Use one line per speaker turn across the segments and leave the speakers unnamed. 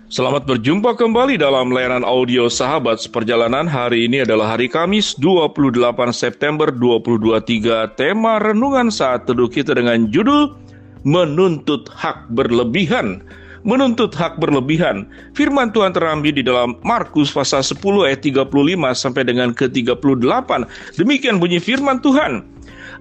Selamat berjumpa kembali dalam layanan audio Sahabat Seperjalanan. Hari ini adalah hari Kamis 28 September 2023. Tema renungan saat teduh kita dengan judul Menuntut Hak Berlebihan. Menuntut hak berlebihan. Firman Tuhan terambil di dalam Markus pasal 10 ayat 35 sampai dengan ke-38. Demikian bunyi firman Tuhan.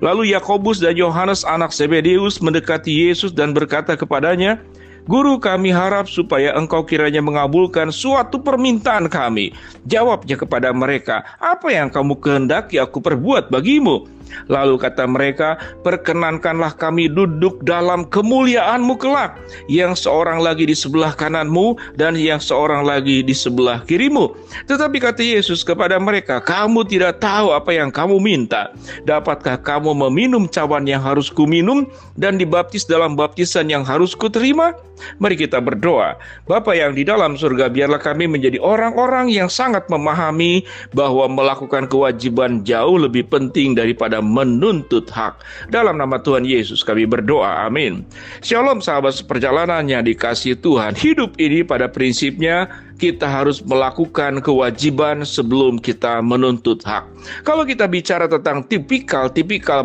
Lalu Yakobus dan Yohanes anak Zebedeus mendekati Yesus dan berkata kepadanya, "Guru, kami harap supaya engkau kiranya mengabulkan suatu permintaan kami." Jawabnya kepada mereka, "Apa yang kamu kehendaki aku perbuat bagimu?" Lalu kata mereka, "Perkenankanlah kami duduk dalam kemuliaan-Mu kelak, yang seorang lagi di sebelah kananmu dan yang seorang lagi di sebelah kirimu." Tetapi kata Yesus kepada mereka, "Kamu tidak tahu apa yang kamu minta. Dapatkah kamu meminum cawan yang harus kuminum dan dibaptis dalam baptisan yang harus kuterima?" Mari kita berdoa. Bapa yang di dalam surga, biarlah kami menjadi orang-orang yang sangat memahami bahwa melakukan kewajiban jauh lebih penting daripada menuntut hak. Dalam nama Tuhan Yesus kami berdoa, amin. Shalom sahabat seperjalanan yang dikasihi Tuhan. Hidup ini pada prinsipnya kita harus melakukan kewajiban sebelum kita menuntut hak. Kalau kita bicara tentang tipikal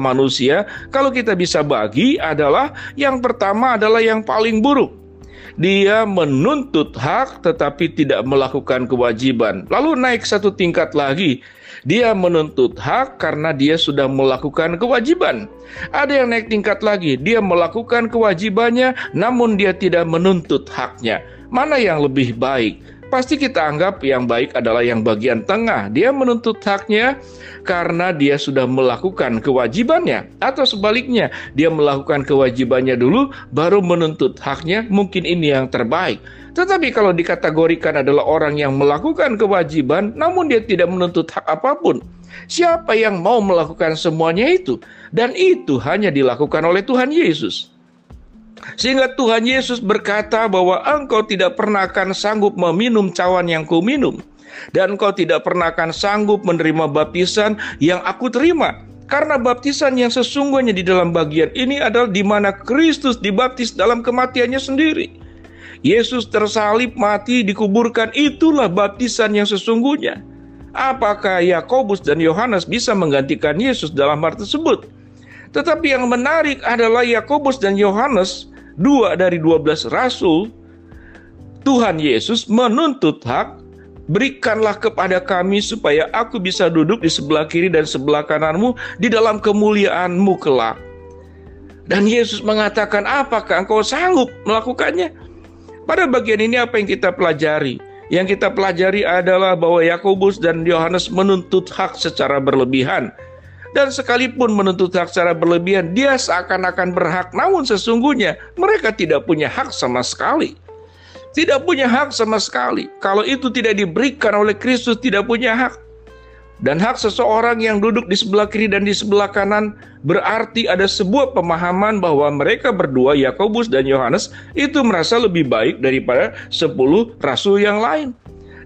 manusia, kalau kita bisa bagi adalah yang pertama adalah yang paling buruk. Dia menuntut hak tetapi tidak melakukan kewajiban. Lalu naik satu tingkat lagi. Dia menuntut hak karena dia sudah melakukan kewajiban. Ada yang naik tingkat lagi. Dia melakukan kewajibannya namun dia tidak menuntut haknya. Mana yang lebih baik? Pasti kita anggap yang baik adalah yang bagian tengah. Dia menuntut haknya karena dia sudah melakukan kewajibannya. Atau sebaliknya, dia melakukan kewajibannya dulu, baru menuntut haknya. Mungkin ini yang terbaik. Tetapi kalau dikategorikan adalah orang yang melakukan kewajiban, namun dia tidak menuntut hak apapun. Siapa yang mau melakukan semuanya itu? Dan itu hanya dilakukan oleh Tuhan Yesus. Sehingga Tuhan Yesus berkata bahwa engkau tidak pernah akan sanggup meminum cawan yang kuminum, dan engkau tidak pernah akan sanggup menerima baptisan yang aku terima. Karena baptisan yang sesungguhnya di dalam bagian ini adalah di mana Kristus dibaptis dalam kematiannya sendiri. Yesus tersalib, mati, dikuburkan, itulah baptisan yang sesungguhnya. Apakah Yakobus dan Yohanes bisa menggantikan Yesus dalam hal tersebut? Tetapi yang menarik adalah Yakobus dan Yohanes, 2 dari 12 rasul, Tuhan Yesus menuntut hak, "Berikanlah kepada kami supaya aku bisa duduk di sebelah kiri dan sebelah kananmu di dalam kemuliaan-Mu kelak." Dan Yesus mengatakan, "Apakah engkau sanggup melakukannya?" Pada bagian ini apa yang kita pelajari? Yang kita pelajari adalah bahwa Yakobus dan Yohanes menuntut hak secara berlebihan. Dan sekalipun menuntut hak secara berlebihan, dia seakan-akan berhak, namun sesungguhnya mereka tidak punya hak sama sekali. Tidak punya hak sama sekali. Kalau itu tidak diberikan oleh Kristus, tidak punya hak. Dan hak seseorang yang duduk di sebelah kiri dan di sebelah kanan berarti ada sebuah pemahaman bahwa mereka berdua, Yakobus dan Yohanes, itu merasa lebih baik daripada 10 rasul yang lain.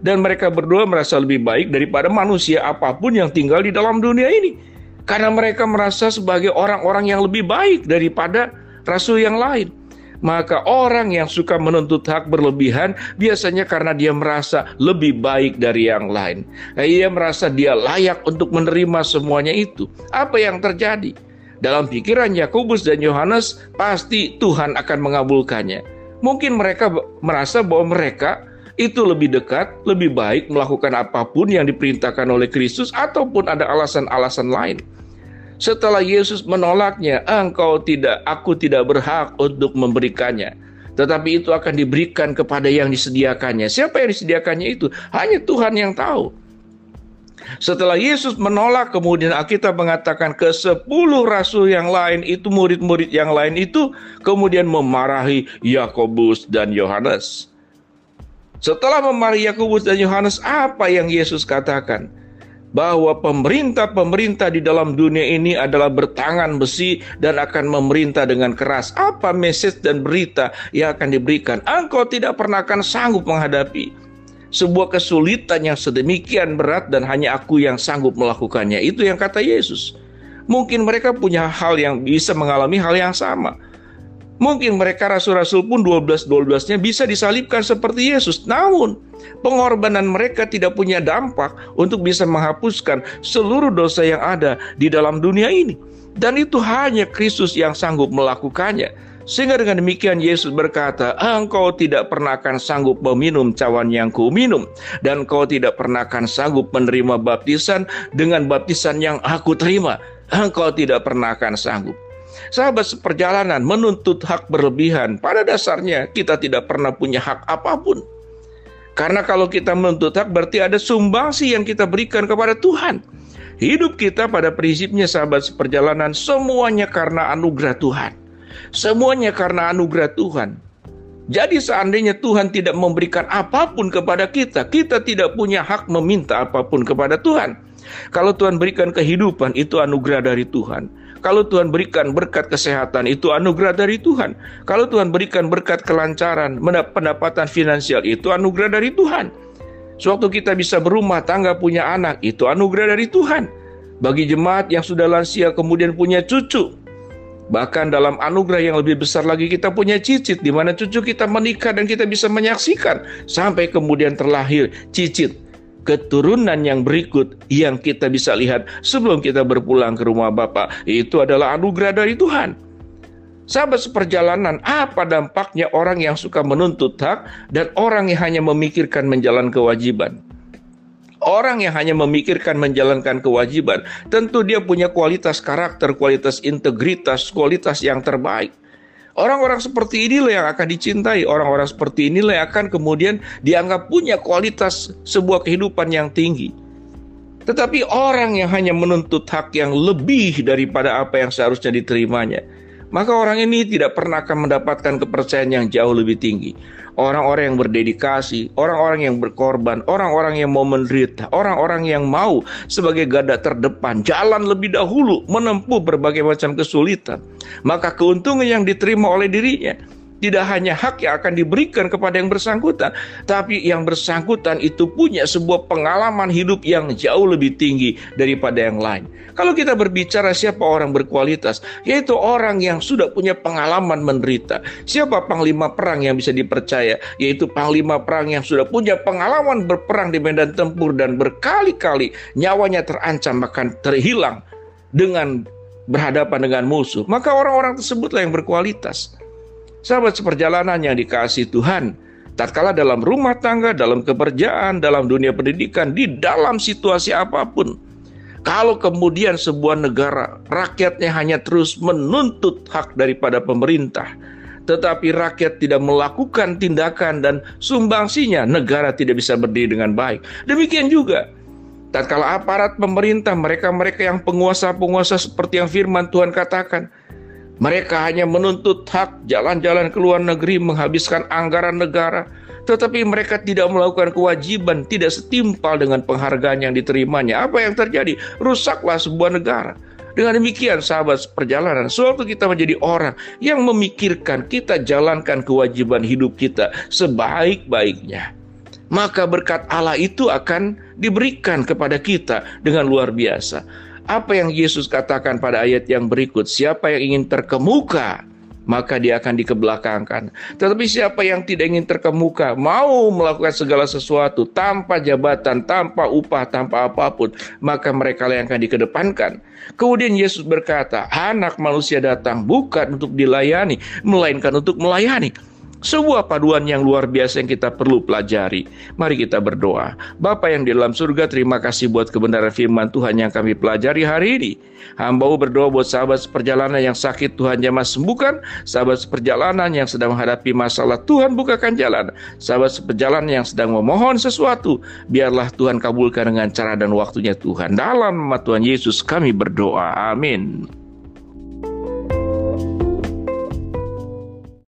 Dan mereka berdua merasa lebih baik daripada manusia apapun yang tinggal di dalam dunia ini. Karena mereka merasa sebagai orang-orang yang lebih baik daripada rasul yang lain. Maka orang yang suka menuntut hak berlebihan biasanya karena dia merasa lebih baik dari yang lain. Ia merasa dia layak untuk menerima semuanya itu. Apa yang terjadi? Dalam pikiran Yakobus dan Yohanes, pasti Tuhan akan mengabulkannya. Mungkin mereka merasa bahwa mereka itu lebih dekat, lebih baik melakukan apapun yang diperintahkan oleh Kristus, ataupun ada alasan-alasan lain. Setelah Yesus menolaknya, aku tidak berhak untuk memberikannya. Tetapi itu akan diberikan kepada yang disediakannya. Siapa yang disediakannya itu? Hanya Tuhan yang tahu. Setelah Yesus menolak, kemudian Alkitab mengatakan ke-10 rasul yang lain itu, murid-murid yang lain itu, kemudian memarahi Yakobus dan Yohanes. Setelah memarahi Yakobus dan Yohanes, apa yang Yesus katakan? Bahwa pemerintah di dalam dunia ini adalah bertangan besi dan akan memerintah dengan keras. Apa message dan berita yang akan diberikan? Engkau tidak pernah akan sanggup menghadapi sebuah kesulitan yang sedemikian berat dan hanya aku yang sanggup melakukannya. Itu yang kata Yesus. Mungkin mereka punya hal yang bisa mengalami hal yang sama. Mungkin mereka rasul-rasul pun 12-12-nya bisa disalibkan seperti Yesus. Namun, pengorbanan mereka tidak punya dampak untuk bisa menghapuskan seluruh dosa yang ada di dalam dunia ini. Dan itu hanya Kristus yang sanggup melakukannya. Sehingga dengan demikian Yesus berkata, engkau tidak pernah akan sanggup meminum cawan yang kuminum. Dan engkau tidak pernah akan sanggup menerima baptisan dengan baptisan yang aku terima. Engkau tidak pernah akan sanggup. Sahabat seperjalanan, menuntut hak berlebihan, pada dasarnya kita tidak pernah punya hak apapun. Karena kalau kita menuntut hak berarti ada sumbangsi yang kita berikan kepada Tuhan. Hidup kita pada prinsipnya sahabat seperjalanan, semuanya karena anugerah Tuhan. Semuanya karena anugerah Tuhan. Jadi seandainya Tuhan tidak memberikan apapun kepada kita, kita tidak punya hak meminta apapun kepada Tuhan. Kalau Tuhan berikan kehidupan, itu anugerah dari Tuhan. Kalau Tuhan berikan berkat kesehatan, itu anugerah dari Tuhan. Kalau Tuhan berikan berkat kelancaran, pendapatan finansial, itu anugerah dari Tuhan. Sewaktu kita bisa berumah tangga, punya anak, itu anugerah dari Tuhan. Bagi jemaat yang sudah lansia kemudian punya cucu, bahkan dalam anugerah yang lebih besar lagi kita punya cicit, di mana cucu kita menikah dan kita bisa menyaksikan sampai kemudian terlahir cicit keturunan yang berikut yang kita bisa lihat sebelum kita berpulang ke rumah Bapa. Itu adalah anugerah dari Tuhan. Sahabat seperjalanan, apa dampaknya orang yang suka menuntut hak dan orang yang hanya memikirkan menjalankan kewajiban? Orang yang hanya memikirkan menjalankan kewajiban, tentu dia punya kualitas karakter, kualitas integritas, kualitas yang terbaik. Orang-orang seperti inilah yang akan dicintai. Orang-orang seperti inilah yang akan kemudian dianggap punya kualitas sebuah kehidupan yang tinggi. Tetapi orang yang hanya menuntut hak yang lebih daripada apa yang seharusnya diterimanya, maka orang ini tidak pernah akan mendapatkan kepercayaan yang jauh lebih tinggi. Orang-orang yang berdedikasi, orang-orang yang berkorban, orang-orang yang mau menderita, orang-orang yang mau sebagai garda terdepan, jalan lebih dahulu, menempuh berbagai macam kesulitan, maka keuntungan yang diterima oleh dirinya tidak hanya hak yang akan diberikan kepada yang bersangkutan, tapi yang bersangkutan itu punya sebuah pengalaman hidup yang jauh lebih tinggi daripada yang lain. Kalau kita berbicara siapa orang berkualitas, yaitu orang yang sudah punya pengalaman menderita. Siapa panglima perang yang bisa dipercaya? Yaitu panglima perang yang sudah punya pengalaman berperang di medan tempur dan berkali-kali nyawanya terancam bahkan terhilang dengan berhadapan dengan musuh. Maka orang-orang tersebutlah yang berkualitas. Sahabat seperjalanan yang dikasihi Tuhan, tatkala dalam rumah tangga, dalam pekerjaan, dalam dunia pendidikan, di dalam situasi apapun, kalau kemudian sebuah negara, rakyatnya hanya terus menuntut hak daripada pemerintah, tetapi rakyat tidak melakukan tindakan dan sumbangsinya, negara tidak bisa berdiri dengan baik. Demikian juga tatkala aparat pemerintah, mereka-mereka yang penguasa-penguasa seperti yang firman Tuhan katakan, mereka hanya menuntut hak jalan-jalan ke luar negeri, menghabiskan anggaran negara, tetapi mereka tidak melakukan kewajiban, tidak setimpal dengan penghargaan yang diterimanya. Apa yang terjadi? Rusaklah sebuah negara. Dengan demikian sahabat perjalanan, sewaktu kita menjadi orang yang memikirkan, kita jalankan kewajiban hidup kita sebaik-baiknya, maka berkat Allah itu akan diberikan kepada kita dengan luar biasa. Apa yang Yesus katakan pada ayat yang berikut, siapa yang ingin terkemuka, maka dia akan dikebelakangkan. Tetapi siapa yang tidak ingin terkemuka, mau melakukan segala sesuatu tanpa jabatan, tanpa upah, tanpa apapun, maka mereka yang akan dikedepankan. Kemudian Yesus berkata, anak manusia datang bukan untuk dilayani, melainkan untuk melayani. Sebuah paduan yang luar biasa yang kita perlu pelajari. Mari kita berdoa. Bapa yang di dalam surga, terima kasih buat kebenaran firman Tuhan yang kami pelajari hari ini. Hamba-Mu berdoa buat sahabat seperjalanan yang sakit, Tuhan jamah sembuhkan. Sahabat seperjalanan yang sedang menghadapi masalah, Tuhan bukakan jalan. Sahabat seperjalanan yang sedang memohon sesuatu, biarlah Tuhan kabulkan dengan cara dan waktunya Tuhan. Dalam nama Tuhan Yesus kami berdoa. Amin.